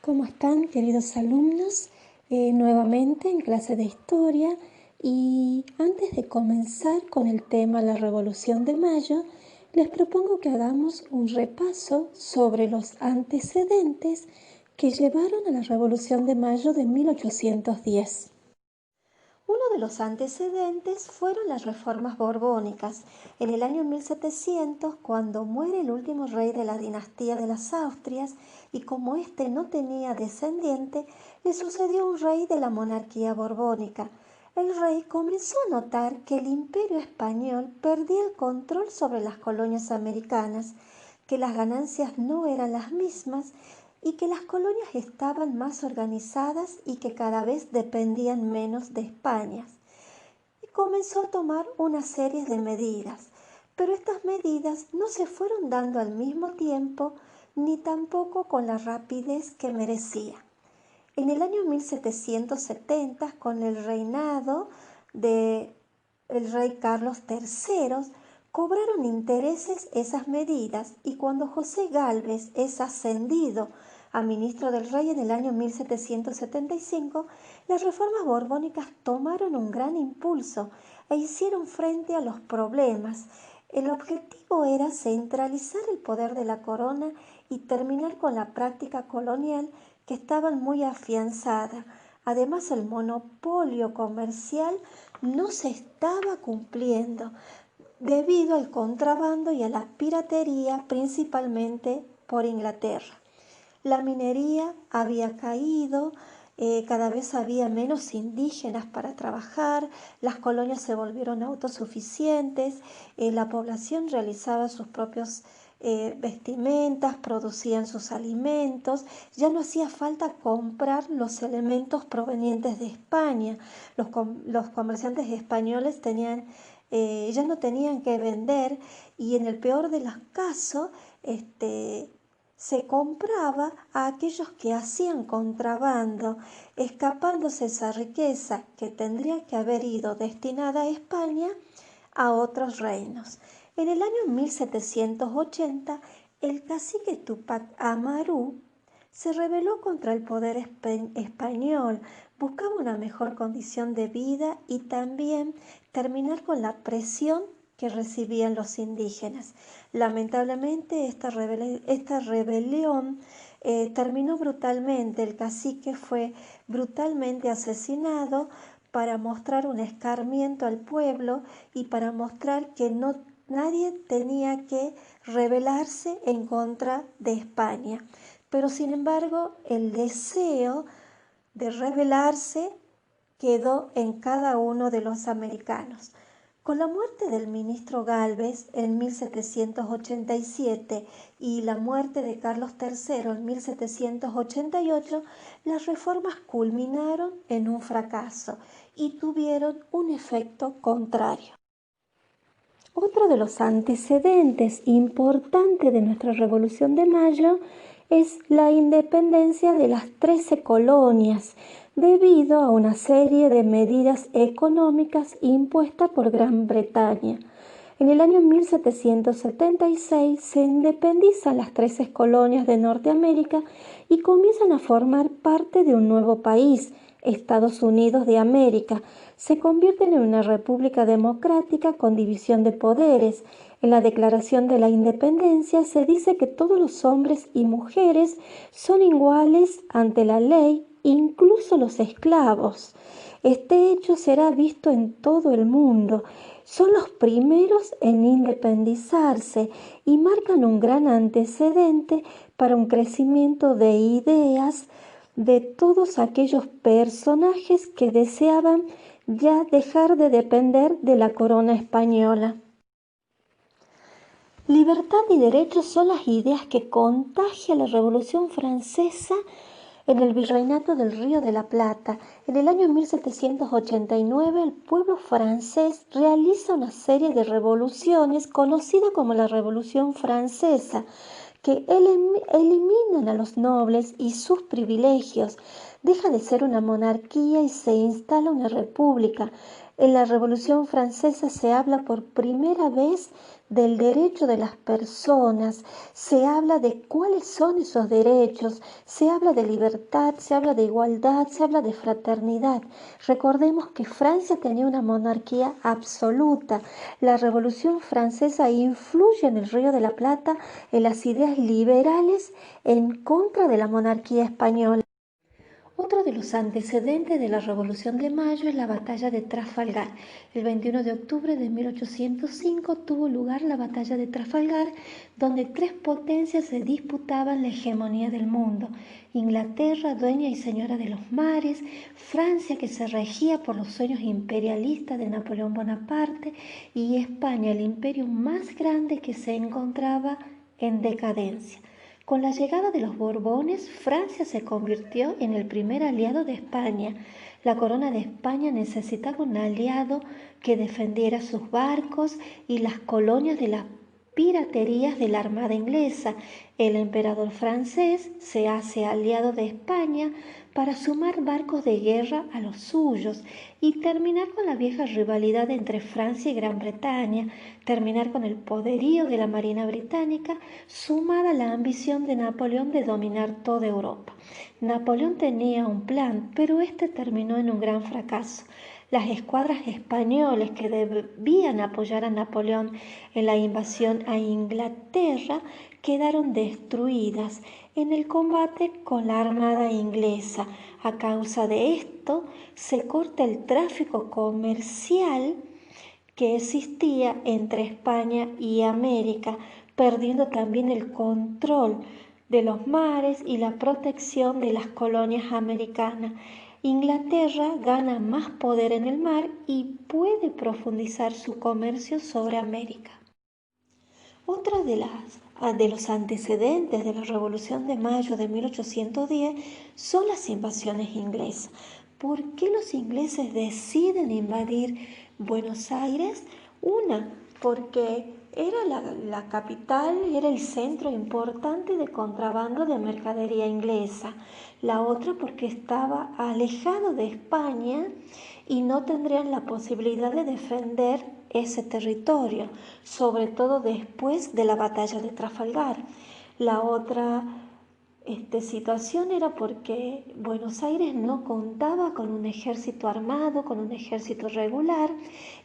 ¿Cómo están, queridos alumnos? Nuevamente en clase de historia, y antes de comenzar con el tema la Revolución de Mayo, les propongo que hagamos un repaso sobre los antecedentes que llevaron a la Revolución de Mayo de 1810. Uno de los antecedentes fueron las reformas borbónicas. En el año 1700, cuando muere el último rey de la dinastía de las Austrias, y como éste no tenía descendiente, le sucedió un rey de la monarquía borbónica. El rey comenzó a notar que el imperio español perdía el control sobre las colonias americanas, que las ganancias no eran las mismas y que las colonias estaban más organizadas y que cada vez dependían menos de España. Y comenzó a tomar una serie de medidas, pero estas medidas no se fueron dando al mismo tiempo ni tampoco con la rapidez que merecía. En el año 1770, con el reinado del rey Carlos III, cobraron intereses esas medidas, y cuando José Gálvez es ascendido a ministro del rey en el año 1775, las reformas borbónicas tomaron un gran impulso e hicieron frente a los problemas. El objetivo era centralizar el poder de la corona y terminar con la práctica colonial, que estaban muy afianzada. Además, el monopolio comercial no se estaba cumpliendo debido al contrabando y a la piratería, principalmente por Inglaterra. La minería había caído, cada vez había menos indígenas para trabajar, las colonias se volvieron autosuficientes, la población realizaba sus propios vestimentas, producían sus alimentos, ya no hacía falta comprar los elementos provenientes de España. Los comerciantes españoles ya no tenían que vender, y en el peor de los casos, se compraba a aquellos que hacían contrabando, escapándose esa riqueza que tendría que haber ido destinada a España a otros reinos. En el año 1780, el cacique Tupac Amaru se rebeló contra el poder español, buscaba una mejor condición de vida y también terminar con la presión que recibían los indígenas. Lamentablemente, esta rebelión terminó brutalmente. El cacique fue brutalmente asesinado para mostrar un escarmiento al pueblo y para mostrar que nadie tenía que rebelarse en contra de España. Pero sin embargo, el deseo de rebelarse quedó en cada uno de los americanos. Con la muerte del ministro Gálvez en 1787 y la muerte de Carlos III en 1788, las reformas culminaron en un fracaso y tuvieron un efecto contrario. Otro de los antecedentes importantes de nuestra Revolución de Mayo es la independencia de las 13 colonias, debido a una serie de medidas económicas impuestas por Gran Bretaña. En el año 1776 se independizan las 13 colonias de Norteamérica y comienzan a formar parte de un nuevo país, Estados Unidos de América. Se convierten en una república democrática con división de poderes. En la Declaración de la Independencia se dice que todos los hombres y mujeres son iguales ante la ley, incluso los esclavos. Este hecho será visto en todo el mundo. Son los primeros en independizarse y marcan un gran antecedente para un crecimiento de ideas de todos aquellos personajes que deseaban ya dejar de depender de la corona española. Libertad y derechos son las ideas que contagia la Revolución Francesa en el Virreinato del Río de la Plata. En el año 1789, el pueblo francés realiza una serie de revoluciones conocida como la Revolución Francesa, que eliminan a los nobles y sus privilegios. Deja de ser una monarquía y se instala una república. En la Revolución Francesa se habla por primera vez del derecho de las personas, se habla de cuáles son esos derechos, se habla de libertad, se habla de igualdad, se habla de fraternidad. Recordemos que Francia tenía una monarquía absoluta. La Revolución Francesa influye en el Río de la Plata en las ideas liberales en contra de la monarquía española. Otro de los antecedentes de la Revolución de Mayo es la batalla de Trafalgar. El 21 de octubre de 1805 tuvo lugar la batalla de Trafalgar, donde tres potencias se disputaban la hegemonía del mundo. Inglaterra, dueña y señora de los mares, Francia, que se regía por los sueños imperialistas de Napoleón Bonaparte, y España, el imperio más grande que se encontraba en decadencia. Con la llegada de los Borbones, Francia se convirtió en el primer aliado de España. La corona de España necesitaba un aliado que defendiera sus barcos y las colonias de las piraterías de la Armada inglesa. El emperador francés se hace aliado de España para sumar barcos de guerra a los suyos y terminar con la vieja rivalidad entre Francia y Gran Bretaña, terminar con el poderío de la Marina británica, sumada a la ambición de Napoleón de dominar toda Europa. Napoleón tenía un plan, pero este terminó en un gran fracaso. Las escuadras españolas que debían apoyar a Napoleón en la invasión a Inglaterra quedaron destruidas en el combate con la armada inglesa. A causa de esto, se corta el tráfico comercial que existía entre España y América, perdiendo también el control de los mares y la protección de las colonias americanas. Inglaterra gana más poder en el mar y puede profundizar su comercio sobre América. Otra de los antecedentes de la Revolución de Mayo de 1810 son las invasiones inglesas. ¿Por qué los ingleses deciden invadir Buenos Aires? Una, porque era la capital, era el centro importante de contrabando de mercadería inglesa. La otra, porque estaba alejado de España y no tendrían la posibilidad de defender ese territorio, sobre todo después de la batalla de Trafalgar. La otra situación era porque Buenos Aires no contaba con un ejército armado, con un ejército regular,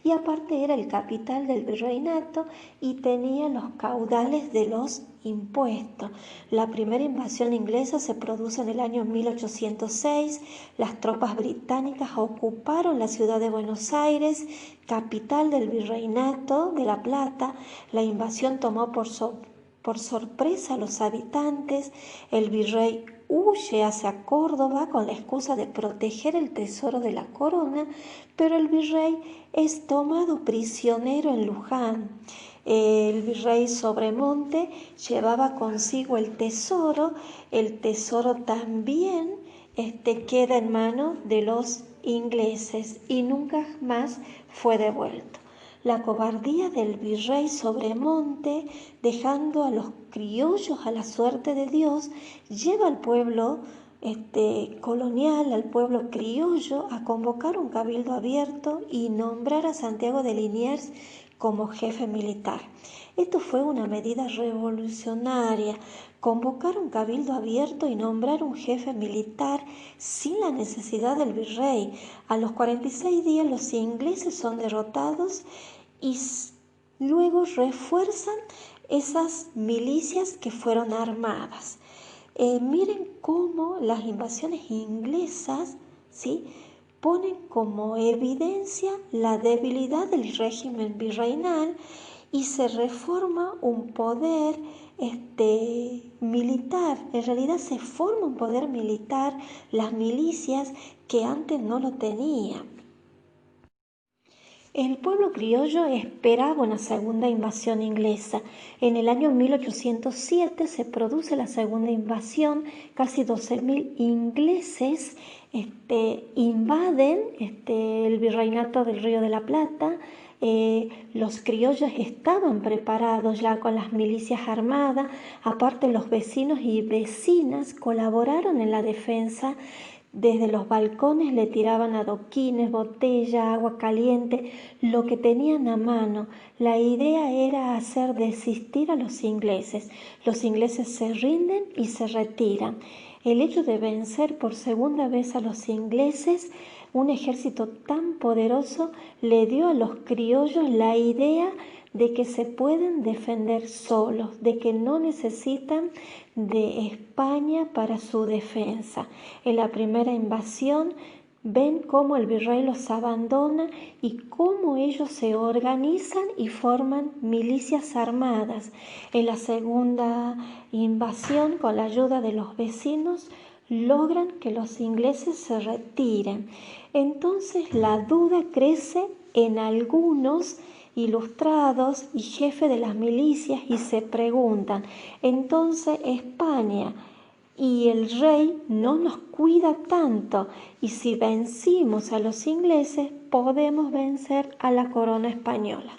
y aparte era el capital del virreinato y tenía los caudales de los impuestos. La primera invasión inglesa se produce en el año 1806. Las tropas británicas ocuparon la ciudad de Buenos Aires, capital del virreinato de La Plata. La invasión tomó por sorpresa a los habitantes. El virrey huye hacia Córdoba con la excusa de proteger el tesoro de la corona, pero el virrey es tomado prisionero en Luján. El virrey Sobremonte llevaba consigo el tesoro también queda en manos de los ingleses y nunca más fue devuelto. La cobardía del virrey Sobremonte, dejando a los criollos a la suerte de Dios, lleva al pueblo colonial, al pueblo criollo, a convocar un cabildo abierto y nombrar a Santiago de Liniers como jefe militar. Esto fue una medida revolucionaria, convocar un cabildo abierto y nombrar un jefe militar sin la necesidad del virrey. A los 46 días los ingleses son derrotados y luego refuerzan esas milicias que fueron armadas. Miren cómo las invasiones inglesas, ¿sí?, ponen como evidencia la debilidad del régimen virreinal y se reforma un poder militar. En realidad se forma un poder militar, las milicias que antes no lo tenían. El pueblo criollo esperaba una segunda invasión inglesa. En el año 1807 se produce la segunda invasión. Casi 12.000 ingleses invaden el virreinato del Río de la Plata. Los criollos estaban preparados ya con las milicias armadas. Aparte, los vecinos y vecinas colaboraron en la defensa Desde los balcones le tiraban adoquines, botella, agua caliente, lo que tenían a mano. La idea era hacer desistir a los ingleses. Los ingleses se rinden y se retiran. El hecho de vencer por segunda vez a los ingleses, un ejército tan poderoso, le dio a los criollos la idea de que se pueden defender solos, de que no necesitan de España para su defensa. En la primera invasión ven cómo el virrey los abandona y cómo ellos se organizan y forman milicias armadas. En la segunda invasión, con la ayuda de los vecinos, logran que los ingleses se retiren. Entonces la duda crece en algunos ilustrados y jefes de las milicias y se preguntan, entonces España y el rey no nos cuida tanto, y si vencimos a los ingleses podemos vencer a la corona española.